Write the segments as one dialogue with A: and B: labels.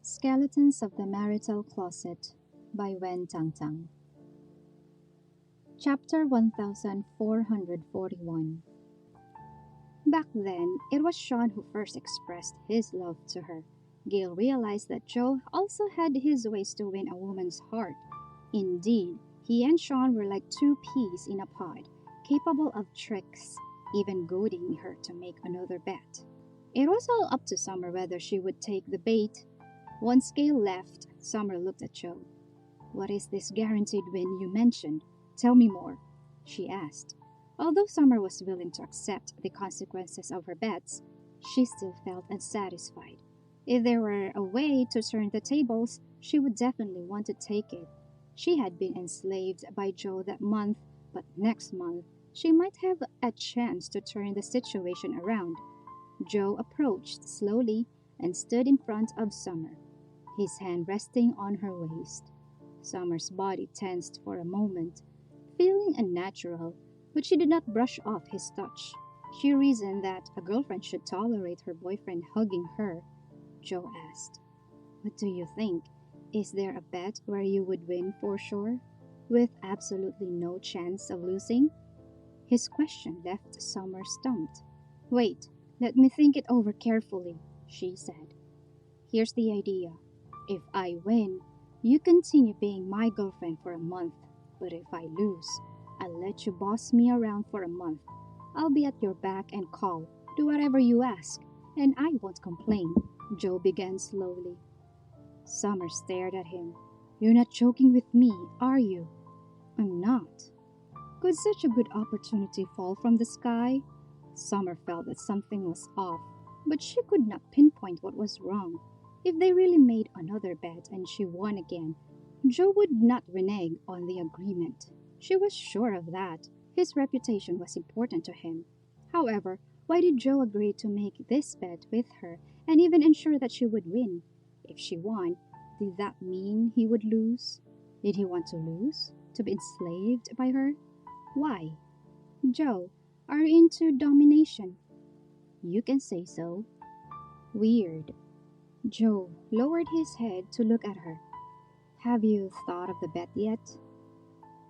A: Skeletons of the Marital Closet by Tang. Chapter 1441. Back then, it was Shawn who first expressed his love to her. Gale realized that Joe also had his ways to win a woman's heart. Indeed, he and Shawn were like two peas in a pod, capable of tricks, even goading her to make another bet. It was all up to Summer whether she would take the bait. Once Gale left, Summer looked at Joe. "What is this guaranteed win you mentioned? Tell me more," she asked. Although Summer was willing to accept the consequences of her bets, she still felt unsatisfied. If there were a way to turn the tables, she would definitely want to take it. She had been enslaved by Joe that month, but next month she might have a chance to turn the situation around. Joe approached slowly and stood in front of Summer, his hand resting on her waist. Summer's body tensed for a moment, feeling unnatural, but she did not brush off his touch. She reasoned that a girlfriend should tolerate her boyfriend hugging her. Joe asked, "What do you think? Is there a bet where you would win for sure, with absolutely no chance of losing?" His question left Summer stumped. "Wait, let me think it over carefully," she said. "Here's the idea. If I win, you continue being my girlfriend for a month. But if I lose, I'll let you boss me around for a month. I'll be at your beck and call, do whatever you ask, and I won't complain." Joe began slowly. Summer stared at him. "You're not joking with me, are you?" "I'm not." Could such a good opportunity fall from the sky? Summer felt that something was off, but she could not pinpoint what was wrong. If they really made another bet and she won again, Joe would not renege on the agreement. She was sure of that. His reputation was important to him. However, why did Joe agree to make this bet with her and even ensure that she would win? If she won, did that mean he would lose? Did he want to lose? To be enslaved by her? Why? "Joe, are you into domination?" "You can say so." "Weird." Joe lowered his head to look at her. "Have you thought of the bet yet?"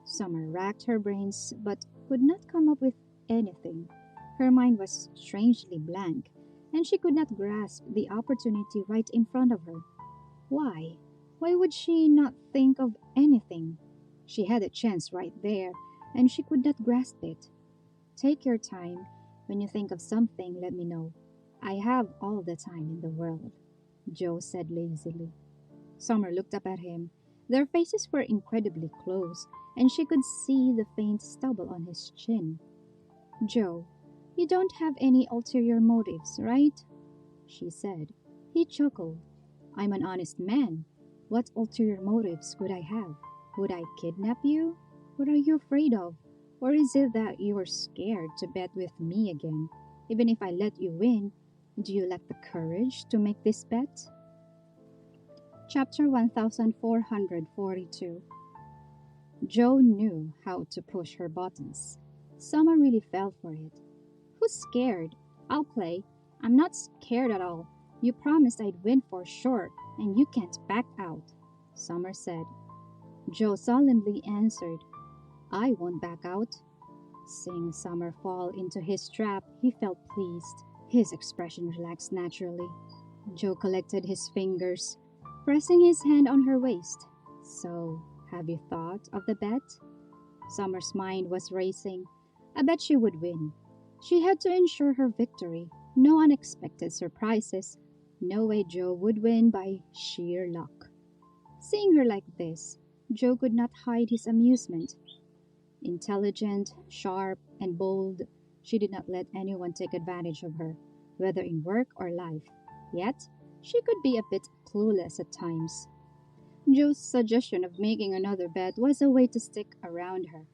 A: Summer racked her brains but could not come up with anything. Her mind was strangely blank, and she could not grasp the opportunity right in front of her. Why? Why would she not think of anything? She had a chance right there, and she could not grasp it. "Take your time. When you think of something, let me know. I have all the time in the world," Joe said lazily. Summer looked up at him. Their faces were incredibly close, and she could see the faint stubble on his chin. "Joe, you don't have any ulterior motives, right?" she said. He chuckled. "I'm an honest man. What ulterior motives could I have? Would I kidnap you? What are you afraid of? Or is it that you're scared to bet with me again? Even if I let you win, do you lack the courage to make this bet?" Chapter 1442. Joe knew how to push her buttons. Summer really fell for it. "Who's scared? I'll play. I'm not scared at all. You promised I'd win for sure, and you can't back out," Summer said. Joe solemnly answered, "I won't back out." Seeing Summer fall into his trap, he felt pleased. His expression relaxed naturally. Joe collected his fingers, pressing his hand on her waist. "So, have you thought of the bet?" Summer's mind was racing. I bet she would win. She had to ensure her victory. No unexpected surprises. No way Joe would win by sheer luck. Seeing her like this, Joe could not hide his amusement. Intelligent, sharp, and bold, she did not let anyone take advantage of her, whether in work or life. Yet, she could be a bit clueless at times. Joe's suggestion of making another bet was a way to stick around her.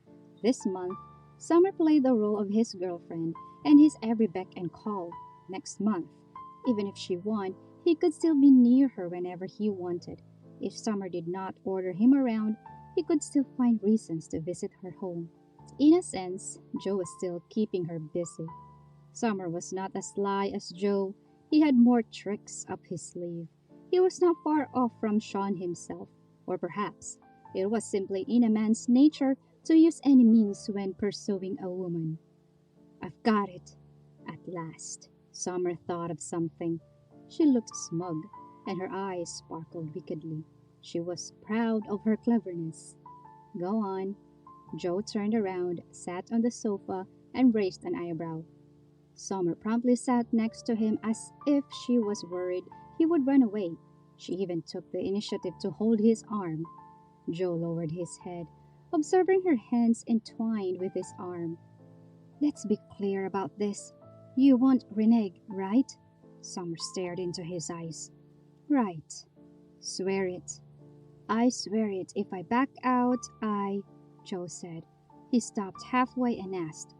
A: This month, Summer played the role of his girlfriend and his every beck and call. Next month, even if she won, he could still be near her whenever he wanted. If Summer did not order him around, he could still find reasons to visit her home. In a sense, Joe was still keeping her busy. Summer was not as sly as Joe. He had more tricks up his sleeve. He was not far off from Shawn himself, or perhaps it was simply in a man's nature to use any means when pursuing a woman. I've got it. At last, Summer thought of something. She looked smug, and her eyes sparkled wickedly. She was proud of her cleverness. Go on. Joe turned around, sat on the sofa, and raised an eyebrow. Summer promptly sat next to him as if she was worried he would run away. She even took the initiative to hold his arm. Joe lowered his head, observing her hands entwined with his arm. Let's be clear about this. You won't renege, right? Summer stared into his eyes. Right. Swear it. I swear it. If I back out, Joe said. He stopped halfway and asked,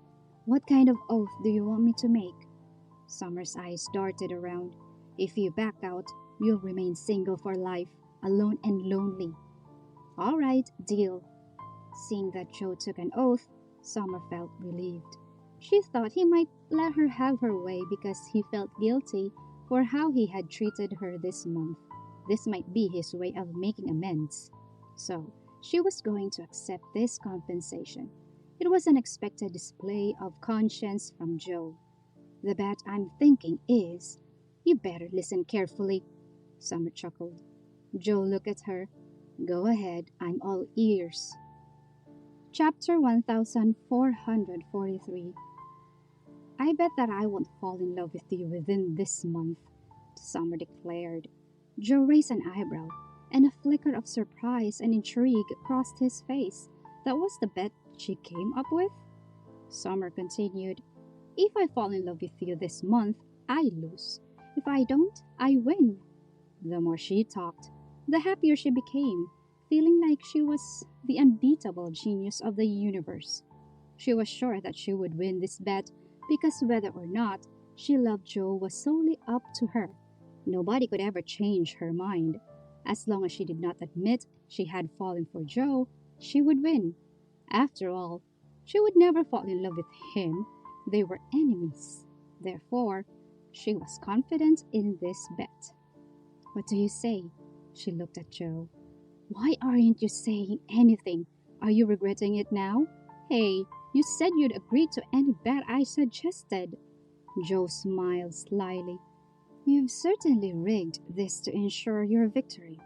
A: What kind of oath do you want me to make? Summer's eyes darted around. If you back out, you'll remain single for life, alone and lonely. All right, deal. Seeing that Joe took an oath, Summer felt relieved. She thought he might let her have her way because he felt guilty for how he had treated her this month. This might be his way of making amends. So, she was going to accept this compensation. It was an expected display of conscience from Joe. The bet I'm thinking is, you better listen carefully. Summer chuckled. Joe looked at her. Go ahead, I'm all ears. Chapter 1443. I bet that I won't fall in love with you within this month, Summer declared. Joe raised an eyebrow, and a flicker of surprise and intrigue crossed his face. That was the bet she came up with? Summer continued, If I fall in love with you this month, I lose. If I don't, I win. The more she talked, the happier she became, feeling like she was the unbeatable genius of the universe. She was sure that she would win this bet because whether or not she loved Joe was solely up to her. Nobody could ever change her mind. As long as she did not admit she had fallen for Joe, she would win. After all, she would never fall in love with him. They were enemies. Therefore, she was confident in this bet. What do you say? She looked at Joe. Why aren't you saying anything? Are you regretting it now? Hey, you said you'd agree to any bet I suggested. Joe smiled slyly. You've certainly rigged this to ensure your victory.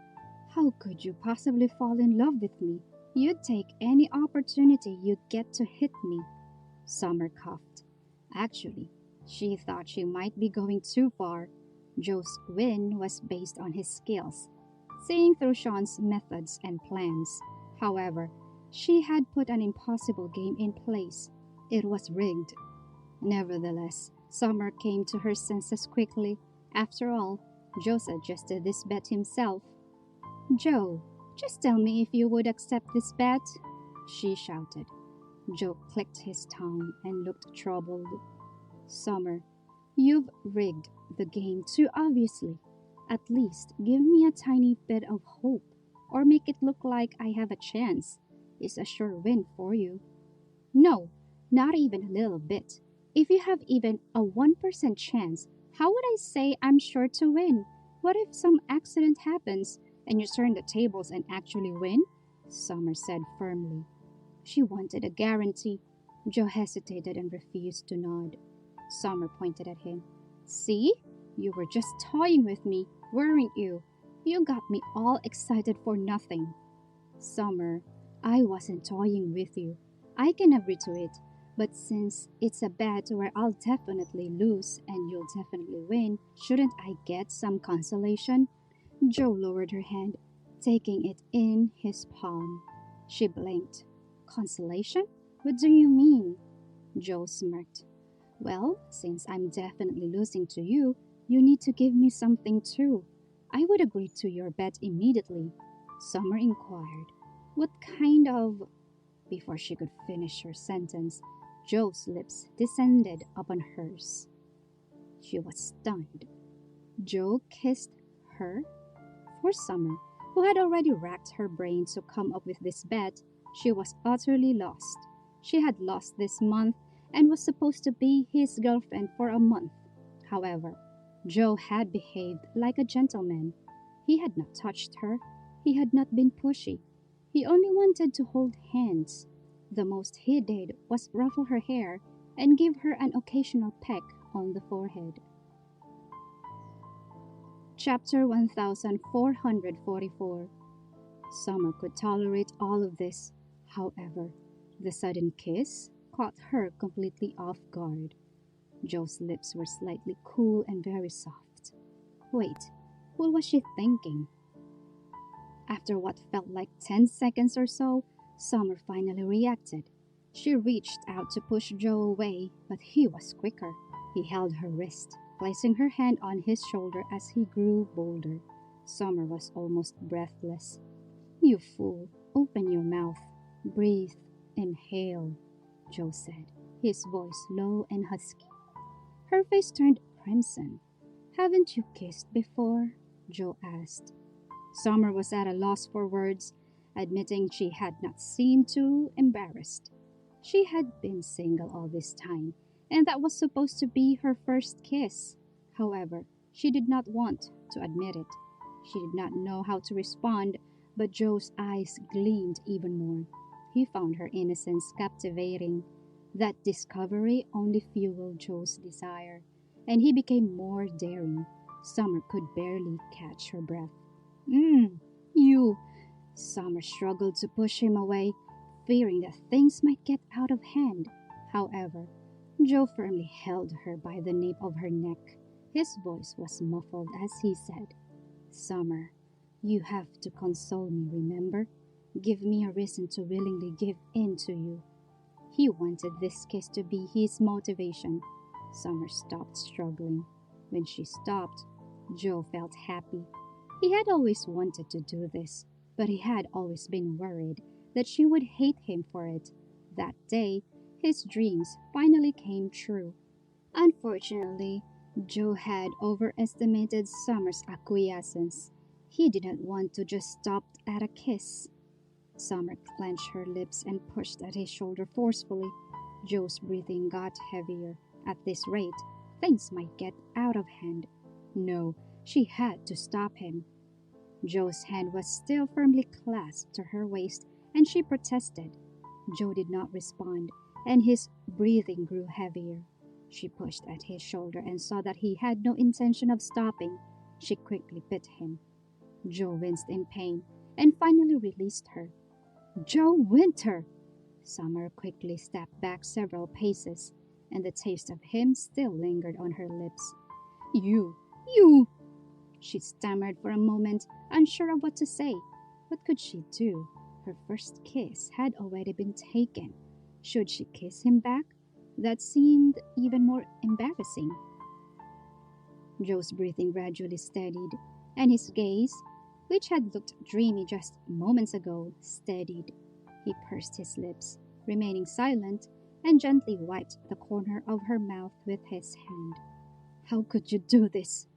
A: How could you possibly fall in love with me? You'd take any opportunity you get to hit me. Summer coughed. Actually, she thought she might be going too far. Joe's win was based on his skills, seeing through Shawn's methods and plans. However, she had put an impossible game in place. It was rigged. Nevertheless, Summer came to her senses quickly. After all, Joe suggested this bet himself. Joe, just tell me if you would accept this bet, she shouted. Joe clicked his tongue and looked troubled. Summer, you've rigged the game too obviously. At least give me a tiny bit of hope, or make it look like I have a chance. It's a sure win for you. No, not even a little bit. If you have even a 1% chance, how would I say I'm sure to win? What if some accident happens and you turn the tables and actually win? Summer said firmly. She wanted a guarantee. Joe hesitated and refused to nod. Summer pointed at him. See? You were just toying with me, weren't you? You got me all excited for nothing. Summer, I wasn't toying with you. I can agree to it. But since it's a bet where I'll definitely lose and you'll definitely win, shouldn't I get some consolation? Joe lowered her hand, taking it in his palm. She blinked. Consolation? What do you mean? Joe smirked. Well, since I'm definitely losing to you, you need to give me something too. I would agree to your bet immediately. Summer inquired. What kind of... Before she could finish her sentence, Joe's lips descended upon hers. She was stunned. Joe kissed her? For Summer, who had already racked her brain to come up with this bet, she was utterly lost. She had lost this month and was supposed to be his girlfriend for a month. However, Joe had behaved like a gentleman. He had not touched her. He had not been pushy. He only wanted to hold hands. The most he did was ruffle her hair and give her an occasional peck on the forehead. Chapter 1444. Summer could tolerate all of this. However, the sudden kiss caught her completely off guard. Joe's lips were slightly cool and very soft. Wait, what was she thinking? After what felt like 10 seconds or so, Summer finally reacted. She reached out to push Joe away, but he was quicker. He held her wrist, placing her hand on his shoulder as he grew bolder. Summer was almost breathless. "You fool, open your mouth. Breathe, inhale," Joe said, his voice low and husky. Her face turned crimson. "Haven't you kissed before?" Joe asked. Summer was at a loss for words, admitting she had not seemed too embarrassed. She had been single all this time, and that was supposed to be her first kiss. However, she did not want to admit it. She did not know how to respond, but Joe's eyes gleamed even more. He found her innocence captivating. That discovery only fueled Joe's desire, and he became more daring. Summer could barely catch her breath. You. Summer struggled to push him away, fearing that things might get out of hand. However, Joe firmly held her by the nape of her neck. His voice was muffled as he said, "Summer, you have to console me, remember? Give me a reason to willingly give in to you." He wanted this kiss to be his motivation. Summer stopped struggling. When she stopped, Joe felt happy. He had always wanted to do this, but he had always been worried that she would hate him for it. That day, his dreams finally came true. Unfortunately, Joe had overestimated Summer's acquiescence. He didn't want to just stop at a kiss. Summer clenched her lips and pushed at his shoulder forcefully. Joe's breathing got heavier. At this rate, things might get out of hand. No, she had to stop him. Joe's hand was still firmly clasped to her waist, and she protested. Joe did not respond, and his breathing grew heavier. She pushed at his shoulder and saw that he had no intention of stopping. She quickly bit him. Joe winced in pain and finally released her. "Joe Winter!" Summer quickly stepped back several paces, and the taste of him still lingered on her lips. You! She stammered for a moment, unsure of what to say. What could she do? Her first kiss had already been taken. Should she kiss him back? That seemed even more embarrassing. Joe's breathing gradually steadied, and his gaze, which had looked dreamy just moments ago, steadied. He pursed his lips, remaining silent, and gently wiped the corner of her mouth with his hand. "How could you do this?"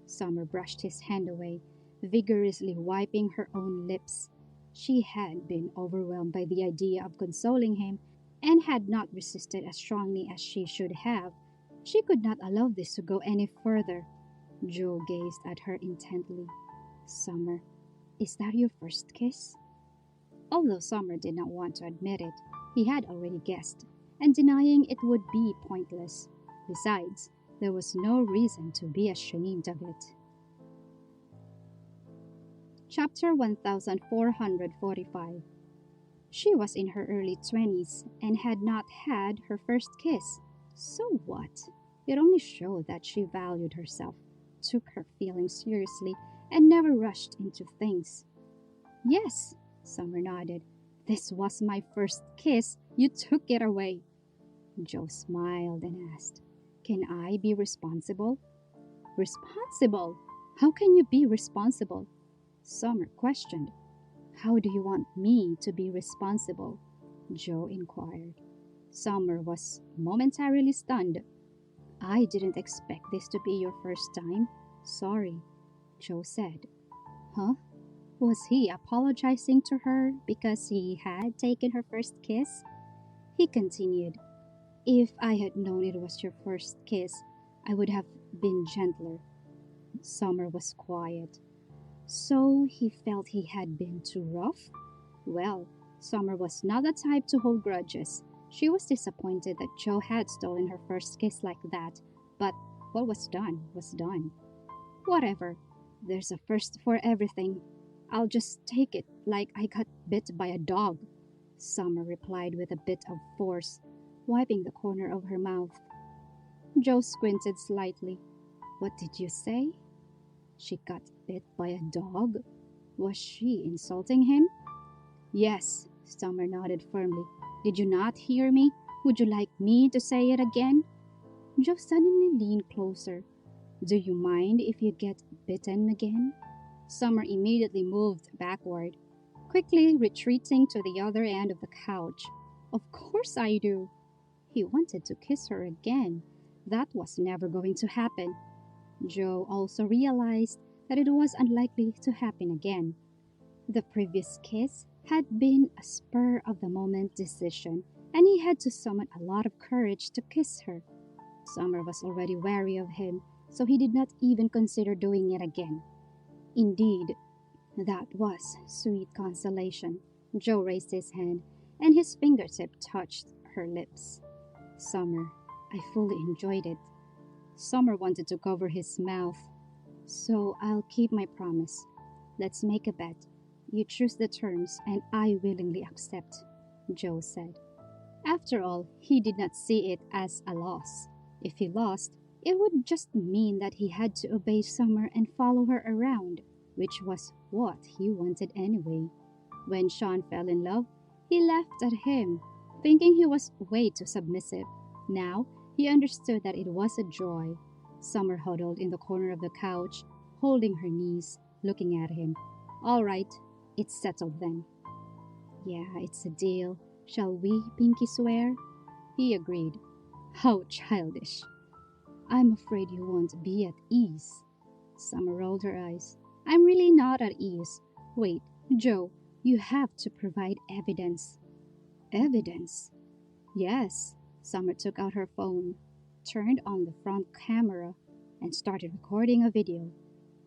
A: Summer brushed his hand away, vigorously wiping her own lips. She had been overwhelmed by the idea of consoling him and had not resisted as strongly as she should have. She could not allow this to go any further. Joe gazed at her intently. "Summer, is that your first kiss?" Although Summer did not want to admit it, he had already guessed, and denying it would be pointless. Besides, there was no reason to be ashamed of it. Chapter 1445. She was in her early 20s and had not had her first kiss. So what? It only showed that she valued herself, took her feelings seriously, and never rushed into things. "Yes," Summer nodded. "This was my first kiss. You took it away." Joe smiled and asked, "Can I be responsible?" "Responsible? How can you be responsible?" Summer questioned. "How do you want me to be responsible?" Joe inquired. Summer was momentarily stunned. "I didn't expect this to be your first time. Sorry," Joe said. Huh? Was he apologizing to her because he had taken her first kiss? He continued, "If I had known it was your first kiss, I would have been gentler." Summer was quiet. So he felt he had been too rough? Well, Summer was not the type to hold grudges. She was disappointed that Joe had stolen her first kiss like that, but what was done was done. Whatever, there's a first for everything. I'll just take it like I got bit by a dog, Summer replied with a bit of force, wiping the corner of her mouth. Joe squinted slightly. What did you say? She got bit by a dog? Was she insulting him? Yes, Summer nodded firmly. Did you not hear me? Would you like me to say it again? Joe suddenly leaned closer. Do you mind if you get bitten again? Summer immediately moved backward, quickly retreating to the other end of the couch. Of course I do. He wanted to kiss her again. That was never going to happen. Joe also realized that it was unlikely to happen again. The previous kiss had been a spur of the moment decision, and he had to summon a lot of courage to kiss her. Summer was already wary of him, so he did not even consider doing it again. Indeed, that was sweet consolation. Joe raised his hand, and his fingertip touched her lips. Summer, I fully enjoyed it. Summer wanted to cover his mouth. So I'll keep my promise. Let's make a bet. You choose the terms, and I willingly accept, Joe said. After all, he did not see it as a loss. If he lost, it would just mean that he had to obey Summer and follow her around, which was what he wanted anyway. When Shawn fell in love, he laughed at him, thinking he was way too submissive. Now, he understood that it was a joy. Summer huddled in the corner of the couch, holding her knees, looking at him. All right, it's settled then. Yeah, it's a deal. Shall we pinky swear? He agreed. How childish. I'm afraid you won't be at ease. Summer rolled her eyes. I'm really not at ease. Wait, Joe, you have to provide evidence. Evidence? Yes. Summer took out her phone, turned on the front camera, and started recording a video.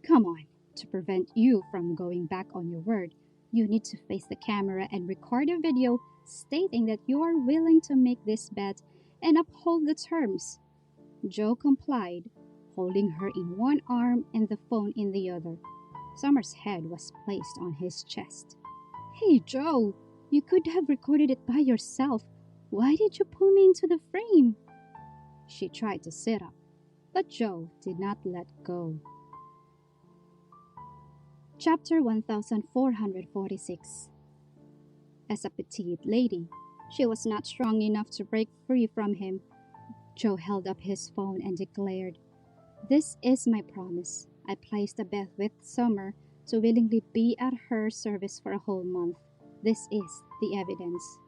A: Come on, to prevent you from going back on your word, you need to face the camera and record a video stating that you are willing to make this bet and uphold the terms. Joe complied, holding her in one arm and the phone in the other. Summer's head was placed on his chest. Hey, Joe, you could have recorded it by yourself. Why did you pull me into the frame? She tried to sit up, but Joe did not let go. Chapter 1446. As a petite lady, she was not strong enough to break free from him. Joe held up his phone and declared, This is my promise. I placed a bet with Summer to willingly be at her service for a whole month. This is the evidence.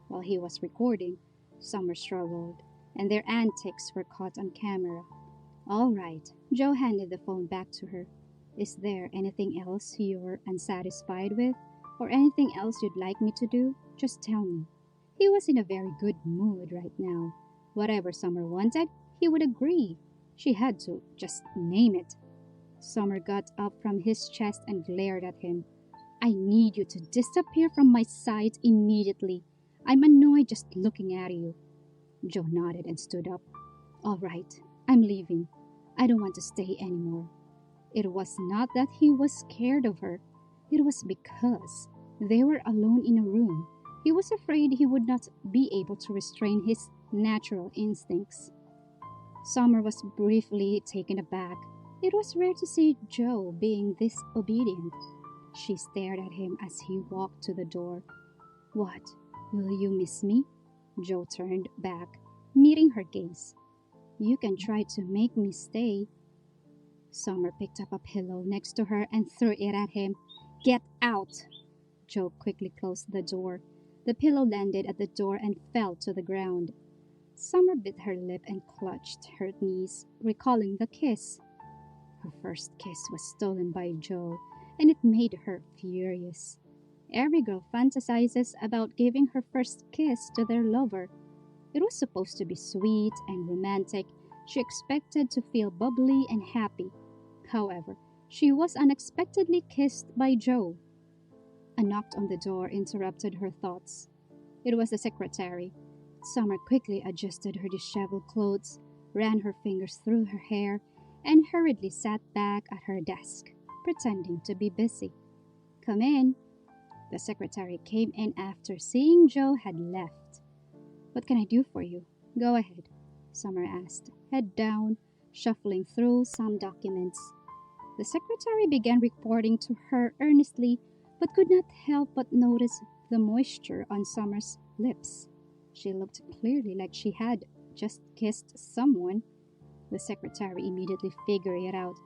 A: While he was recording, Summer struggled, and their antics were caught on camera. All right, Joe handed the phone back to her. Is there anything else you're unsatisfied with, or anything else you'd like me to do? Just tell me. He was in a very good mood right now. Whatever Summer wanted, he would agree. She had to just name it. Summer got up from his chest and glared at him. I need you to disappear from my sight immediately. I'm annoyed just looking at you. Joe nodded and stood up. All right, I'm leaving. I don't want to stay anymore. It was not that he was scared of her. It was because they were alone in a room. He was afraid he would not be able to restrain his natural instincts. Summer was briefly taken aback. It was rare to see Joe being this obedient. She stared at him as he walked to the door. What? Will you miss me? Joe turned back, meeting her gaze. You can try to make me stay. Summer picked up a pillow next to her and threw it at him. Get out! Joe quickly closed the door. The pillow landed at the door and fell to the ground. Summer bit her lip and clutched her knees, recalling the kiss. Her first kiss was stolen by Joe, and it made her furious. Every girl fantasizes about giving her first kiss to their lover. It was supposed to be sweet and romantic. She expected to feel bubbly and happy. However, She was unexpectedly kissed by Joe. A knock on the door interrupted her thoughts. It was the secretary. Summer quickly adjusted her disheveled clothes, ran her fingers through her hair, and hurriedly sat back at her desk, pretending to be busy. "Come in." The secretary came in after seeing Joe had left. "What can I do for you?" "Go ahead," Summer asked, head down, shuffling through some documents. The secretary began reporting to her earnestly, but could not help but notice the moisture on Summer's lips. She looked clearly like she had just kissed someone. The secretary immediately figured it out.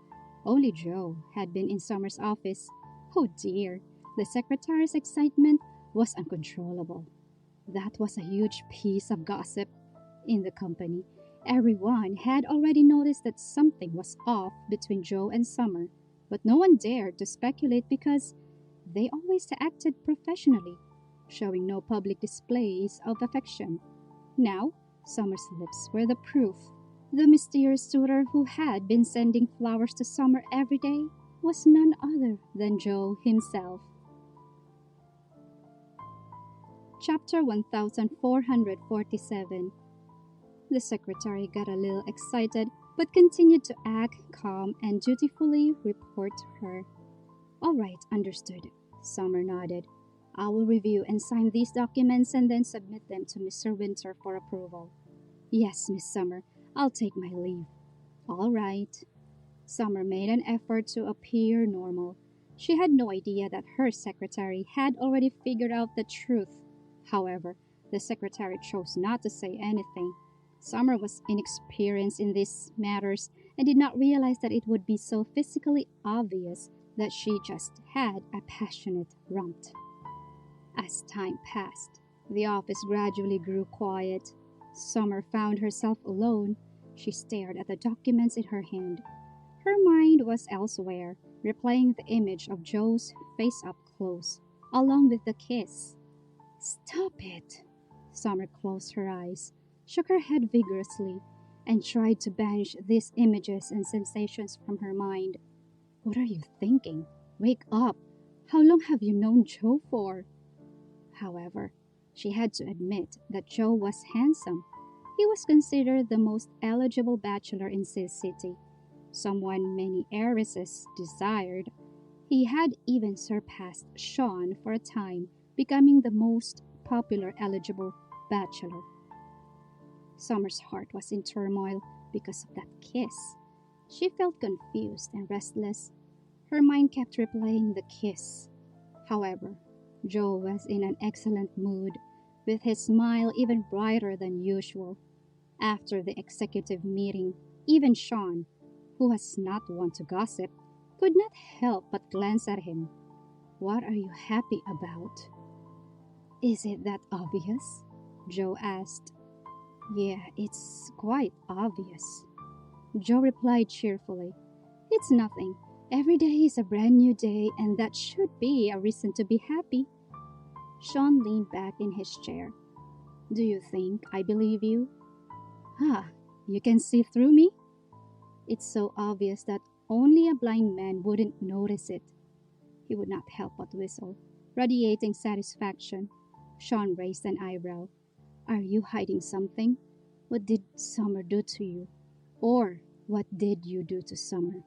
A: Only Joe had been in Summer's office. Oh dear, the secretary's excitement was uncontrollable. That was a huge piece of gossip in the company. Everyone had already noticed that something was off between Joe and Summer, but no one dared to speculate because they always acted professionally, showing no public displays of affection. Now, Summer's lips were the proof. The mysterious suitor who had been sending flowers to Summer every day was none other than Joe himself. Chapter 1447. The secretary got a little excited, but continued to act calm and dutifully report to her. "All right, understood," Summer nodded. "I will review and sign these documents and then submit them to Mr. Winter for approval." "Yes, Miss Summer, I'll take my leave." "All right." Summer made an effort to appear normal. She had no idea that her secretary had already figured out the truth. However, the secretary chose not to say anything. Summer was inexperienced in these matters and did not realize that it would be so physically obvious that she just had a passionate romp. As time passed, the office gradually grew quiet. Summer found herself alone. She stared at the documents in her hand. Her mind was elsewhere, replaying the image of Joe's face up close, along with the kiss. "Stop it!" Summer closed her eyes, shook her head vigorously, and tried to banish these images and sensations from her mind. "What are you thinking? Wake up! How long have you known Joe for?" However, she had to admit that Joe was handsome. He was considered the most eligible bachelor in Sis City, someone many heiresses desired. He had even surpassed Shawn for a time, becoming the most popular eligible bachelor. Summer's heart was in turmoil because of that kiss. She felt confused and restless. Her mind kept replaying the kiss. However, Joe was in an excellent mood, with his smile even brighter than usual. After the executive meeting, even Shawn, who was not one to gossip, could not help but glance at him. "What are you happy about?" "Is it that obvious?" Joe asked. "Yeah, it's quite obvious," Joe replied cheerfully. "It's nothing. Every day is a brand new day, and that should be a reason to be happy." Shawn leaned back in his chair. "Do you think I believe you?" You can see through me?" "It's so obvious that only a blind man wouldn't notice it." He would not help but whistle, radiating satisfaction. Shawn raised an eyebrow. "Are you hiding something? What did Summer do to you? Or what did you do to Summer?"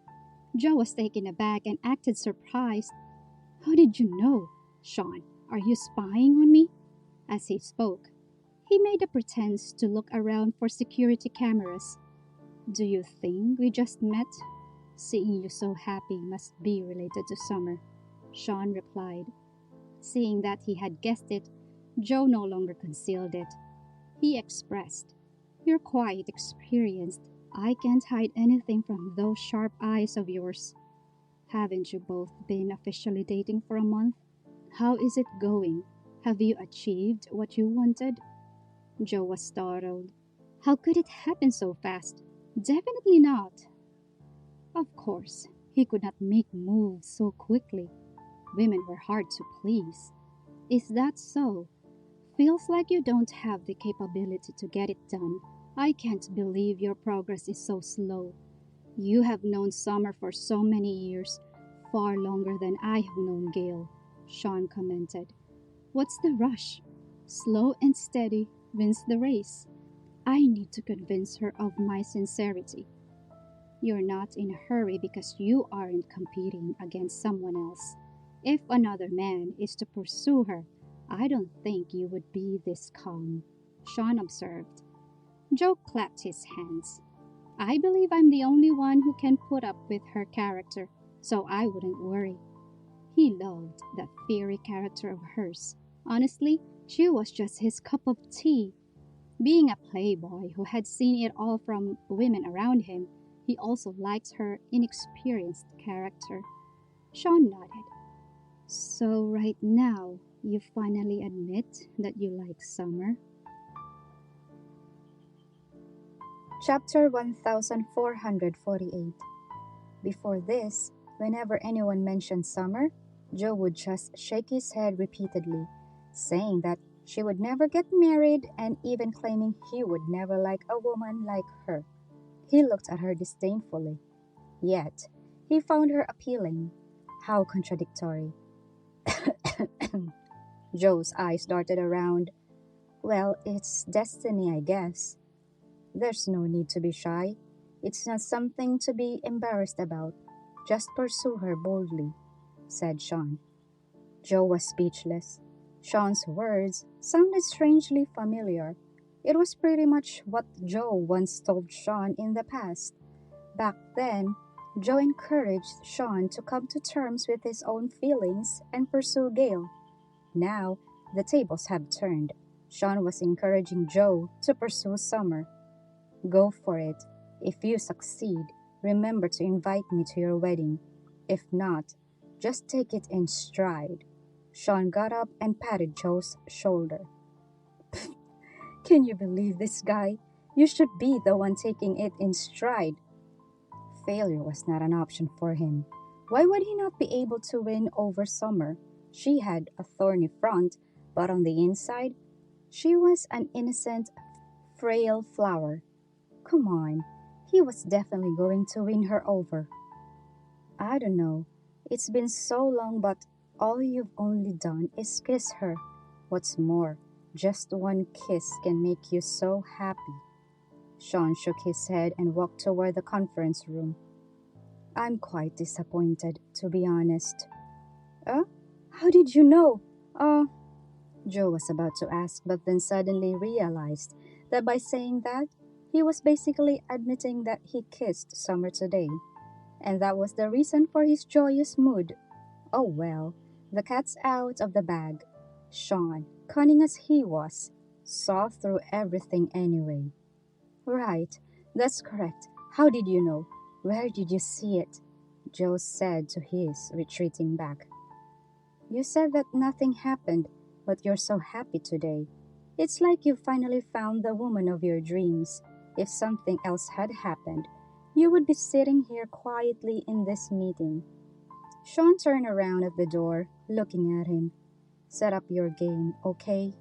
A: Joe was taken aback and acted surprised. "How did you know? Shawn, are you spying on me?" As he spoke, he made a pretense to look around for security cameras. "Do you think we just met? Seeing you so happy must be related to Summer," Shawn replied. Seeing that he had guessed it, Joe no longer concealed it. He expressed, "You're quite experienced. I can't hide anything from those sharp eyes of yours. Haven't you both been officially dating for a month? How is it going? Have you achieved what you wanted?" Joe was startled. How could it happen so fast? Definitely not. Of course, he could not make moves so quickly. Women were hard to please. "Is that so? Feels like you don't have the capability to get it done. I can't believe your progress is so slow." You have known Summer for so many years, far longer than I have known Gale, Shawn commented. What's the rush? Slow and steady wins the race. I need to convince her of my sincerity. You're not in a hurry because you aren't competing against someone else. If another man is to pursue her, I don't think you would be this calm, Shawn observed. Joe clapped his hands. I believe I'm the only one who can put up with her character, so I wouldn't worry. He loved that fiery character of hers. Honestly, she was just his cup of tea. Being a playboy who had seen it all from women around him, he also liked her inexperienced character. Shawn nodded. So right now, you finally admit that you like Summer?
B: Chapter 1448. Before this, whenever anyone mentioned Summer, Joe would just shake his head repeatedly, saying that she would never get married and even claiming he would never like a woman like her. He looked at her disdainfully. Yet, he found her appealing. How contradictory. Joe's eyes darted around. Well, it's destiny, I guess. There's no need to be shy. It's not something to be embarrassed about. Just pursue her boldly, said Shawn. Joe was speechless. Shawn's words sounded strangely familiar. It was pretty much what Joe once told Shawn in the past. Back then, Joe encouraged Shawn to come to terms with his own feelings and pursue Gale. Now, the tables have turned. Shawn was encouraging Joe to pursue Summer. Go for it. If you succeed, remember to invite me to your wedding. If not, just take it in stride. Shawn got up and patted Joe's shoulder. Can you believe this guy? You should be the one taking it in stride. Failure was not an option for him. Why would he not be able to win over Summer? She had a thorny front, but on the inside, she was an innocent, frail flower. Come on, he was definitely going to win her over. I don't know. It's been so long, but all you've only done is kiss her. What's more, just one kiss can make you so happy. Shawn shook his head and walked toward the conference room. I'm quite disappointed, to be honest. How did you know? Joe was about to ask, but then suddenly realized that by saying that, he was basically admitting that he kissed Summer today. And that was the reason for his joyous mood. Oh well, the cat's out of the bag. Shawn, cunning as he was, saw through everything anyway. Right, that's correct. How did you know? Where did you see it? Joe said to his retreating back. You said that nothing happened, but you're so happy today. It's like you finally found the woman of your dreams. If something else had happened, you would be sitting here quietly in this meeting. Shawn turned around at the door, looking at him. Set up your game, okay?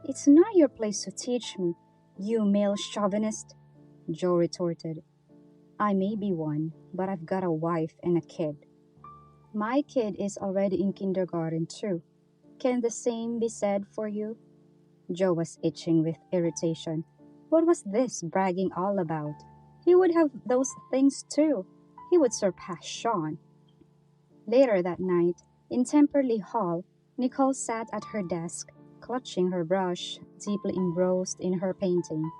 B: It's not your place to teach me, you male chauvinist, Joe retorted. I may be one, but I've got a wife and a kid. My kid is already in kindergarten too. Can the same be said for you? Joe was itching with irritation. What was this bragging all about? He would have those things too. He would surpass Shawn. Later that night, in Temperley Hall, Nicole sat at her desk, clutching her brush, deeply engrossed in her painting.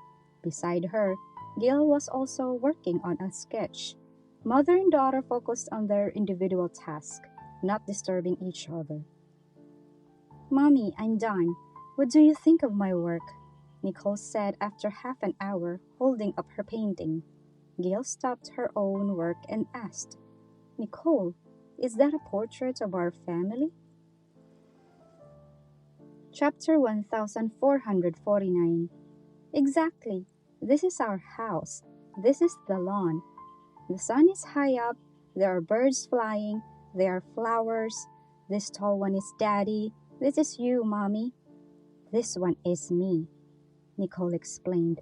B: Beside her, Gale was also working on a sketch. Mother and daughter focused on their individual task, not disturbing each other. Mommy, I'm done. What do you think of my work? Nicole said after half an hour, holding up her painting. Gale stopped her own work and asked, Nicole, is that a portrait of our family? Chapter 1449. Exactly. This is our house. This is the lawn. The sun is high up. There are birds flying. There are flowers. This tall one is Daddy. This is you, Mommy. This one is me, Nicole explained.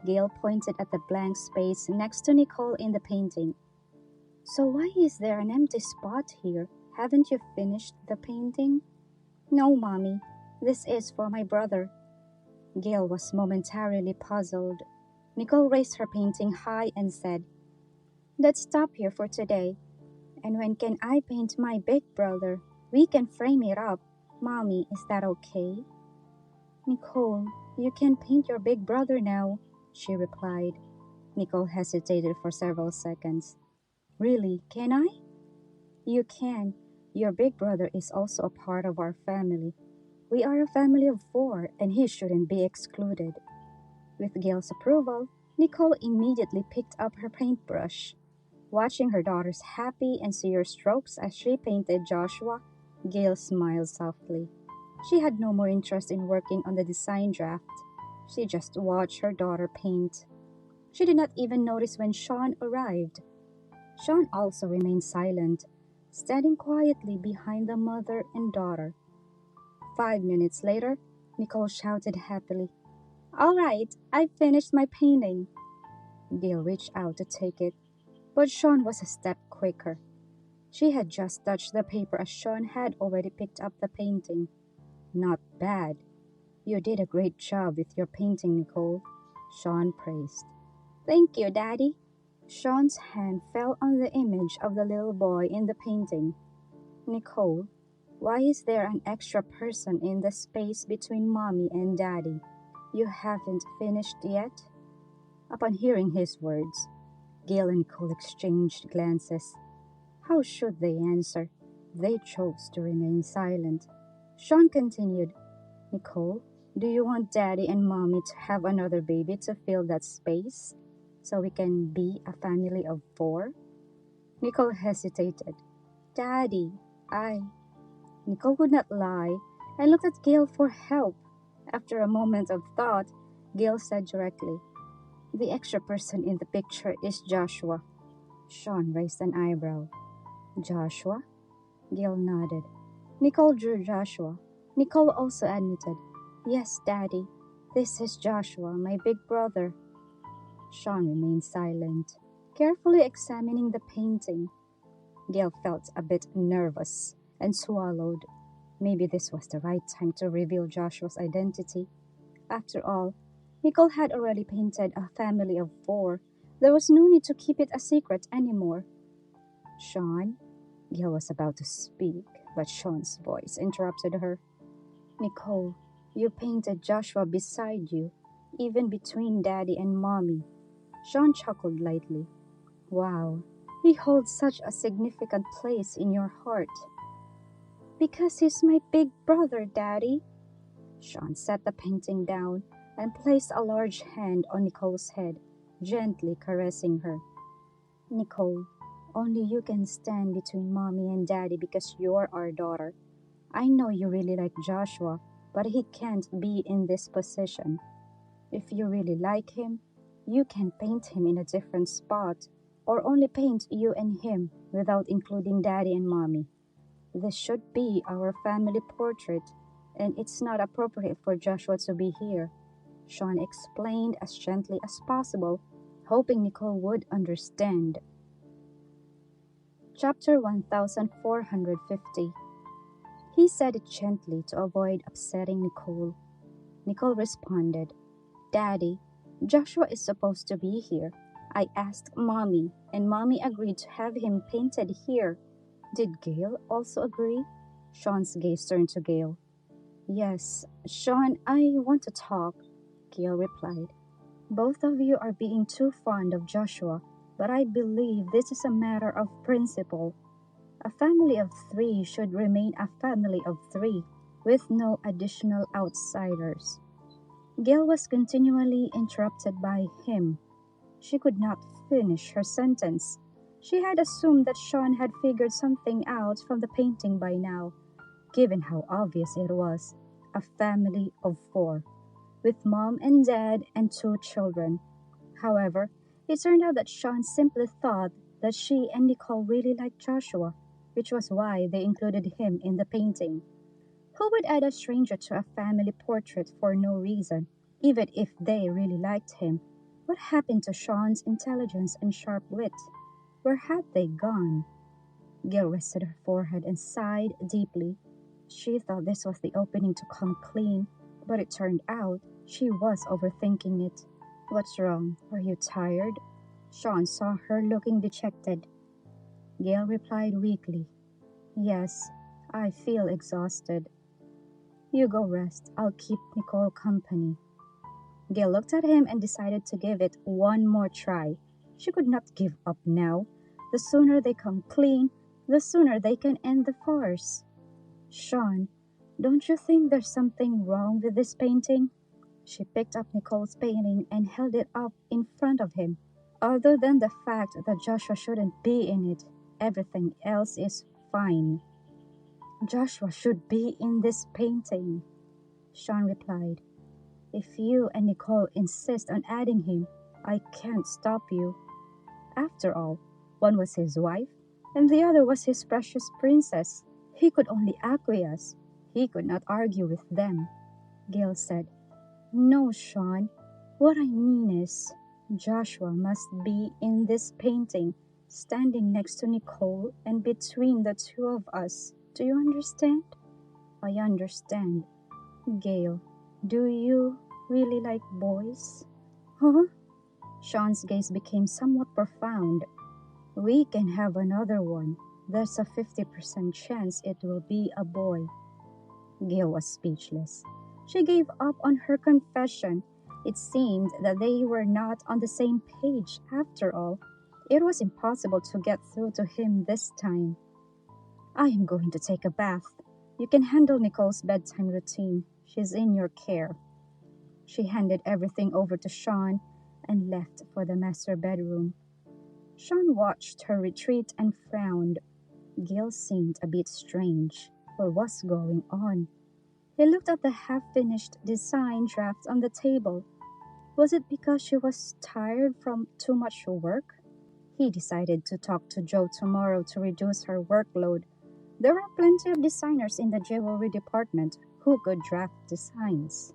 B: Gale pointed at the blank space next to Nicole in the painting. So why is there an empty spot here? Haven't you finished the painting? No, Mommy. This is for my brother. Gale was momentarily puzzled. Nicole raised her painting high and said, Let's stop here for today. And when can I paint my big brother? We can frame it up. Mommy, is that okay? Nicole, you can paint your big brother now, she replied. Nicole hesitated for several seconds. Really, can I? You can. Your big brother is also a part of our family. We are a family of 4, and he shouldn't be excluded. With Gale's approval, Nicole immediately picked up her paintbrush. Watching her daughter's happy and serious strokes as she painted Joshua, Gale smiled softly. She had no more interest in working on the design draft. She just watched her daughter paint. She did not even notice when Shawn arrived. Shawn also remained silent, standing quietly behind the mother and daughter. 5 minutes later, Nicole shouted happily, All right, I've finished my painting. Gale reached out to take it, but Shawn was a step quicker. She had just touched the paper as Shawn had already picked up the painting. Not bad. You did a great job with your painting, Nicole, Shawn praised. Thank you, Daddy. Shawn's hand fell on the image of the little boy in the painting. Nicole, why is there an extra person in the space between Mommy and Daddy? You haven't finished yet? Upon hearing his words, Gale and Nicole exchanged glances. How should they answer? They chose to remain silent. Shawn continued, Nicole, do you want Daddy and Mommy to have another baby to fill that space? So we can be a family of 4? Nicole hesitated. Daddy, Nicole would not lie and looked at Gale for help. After a moment of thought, Gale said directly, The extra person in the picture is Joshua. Shawn raised an eyebrow. Joshua? Gale nodded. Nicole drew Joshua. Nicole also admitted, Yes, Daddy, this is Joshua, my big brother. Shawn remained silent, carefully examining the painting. Gale felt a bit nervous and swallowed. Maybe this was the right time to reveal Joshua's identity. After all, Nicole had already painted a family of 4. There was no need to keep it a secret anymore. Shawn? Gale was about to speak, but Shawn's voice interrupted her. Nicole, you painted Joshua beside you, even between Daddy and Mommy. Shawn chuckled lightly. Wow, he holds such a significant place in your heart. Because he's my big brother, Daddy. Shawn set the painting down and placed a large hand on Nicole's head, gently caressing her. Nicole, only you can stand between Mommy and Daddy because you're our daughter. I know you really like Joshua, but he can't be in this position. If you really like him, you can paint him in a different spot, or only paint you and him without including Daddy and Mommy. This should be our family portrait, and it's not appropriate for Joshua to be here, Shawn explained as gently as possible, hoping Nicole would understand. Chapter 1450. He said it gently to avoid upsetting Nicole. Nicole responded, Daddy, Joshua is supposed to be here. I asked Mommy, and Mommy agreed to have him painted here. Did Gale also agree? Shawn's gaze turned to Gale. Yes, Shawn, I want to talk, Gale replied. Both of you are being too fond of Joshua, but I believe this is a matter of principle. A family of 3 should remain a family of 3, with no additional outsiders. Gale was continually interrupted by him. She could not finish her sentence. She had assumed that Shawn had figured something out from the painting by now, given how obvious it was. A family of 4, with Mom and Dad and 2 children. However, it turned out that Shawn simply thought that she and Nicole really liked Joshua, which was why they included him in the painting. Who would add a stranger to a family portrait for no reason, even if they really liked him? What happened to Shawn's intelligence and sharp wit? Where had they gone? Gale rested her forehead and sighed deeply. She thought this was the opening to come clean, but it turned out she was overthinking it. What's wrong? Are you tired? Shawn saw her looking dejected. Gale replied weakly, Yes, I feel exhausted. You go rest. I'll keep Nicole company. Gale looked at him and decided to give it one more try. She could not give up now. The sooner they come clean, the sooner they can end the farce. Shawn, don't you think there's something wrong with this painting? She picked up Nicole's painting and held it up in front of him. Other than the fact that Joshua shouldn't be in it, everything else is fine. Joshua should be in this painting, Shawn replied. If you and Nicole insist on adding him, I can't stop you. After all, one was his wife, and the other was his precious princess. He could only acquiesce. He could not argue with them. Gale said, No, Shawn. What I mean is, Joshua must be in this painting, standing next to Nicole and between the two of us. Do you understand? I understand. Gale, do you really like boys? Huh? Shawn's gaze became somewhat profound. We can have another one. There's a 50% chance it will be a boy. Gale was speechless. She gave up on her confession. It seemed that they were not on the same page after all. It was impossible to get through to him this time. I am going to take a bath. You can handle Nicole's bedtime routine. She's in your care. She handed everything over to Shawn and left for the master bedroom. Shawn watched her retreat and frowned. Gale seemed a bit strange. What was going on? He looked at the half-finished design draft on the table. Was it because she was tired from too much work? He decided to talk to Jo tomorrow to reduce her workload. There were plenty of designers in the jewelry department who could draft designs.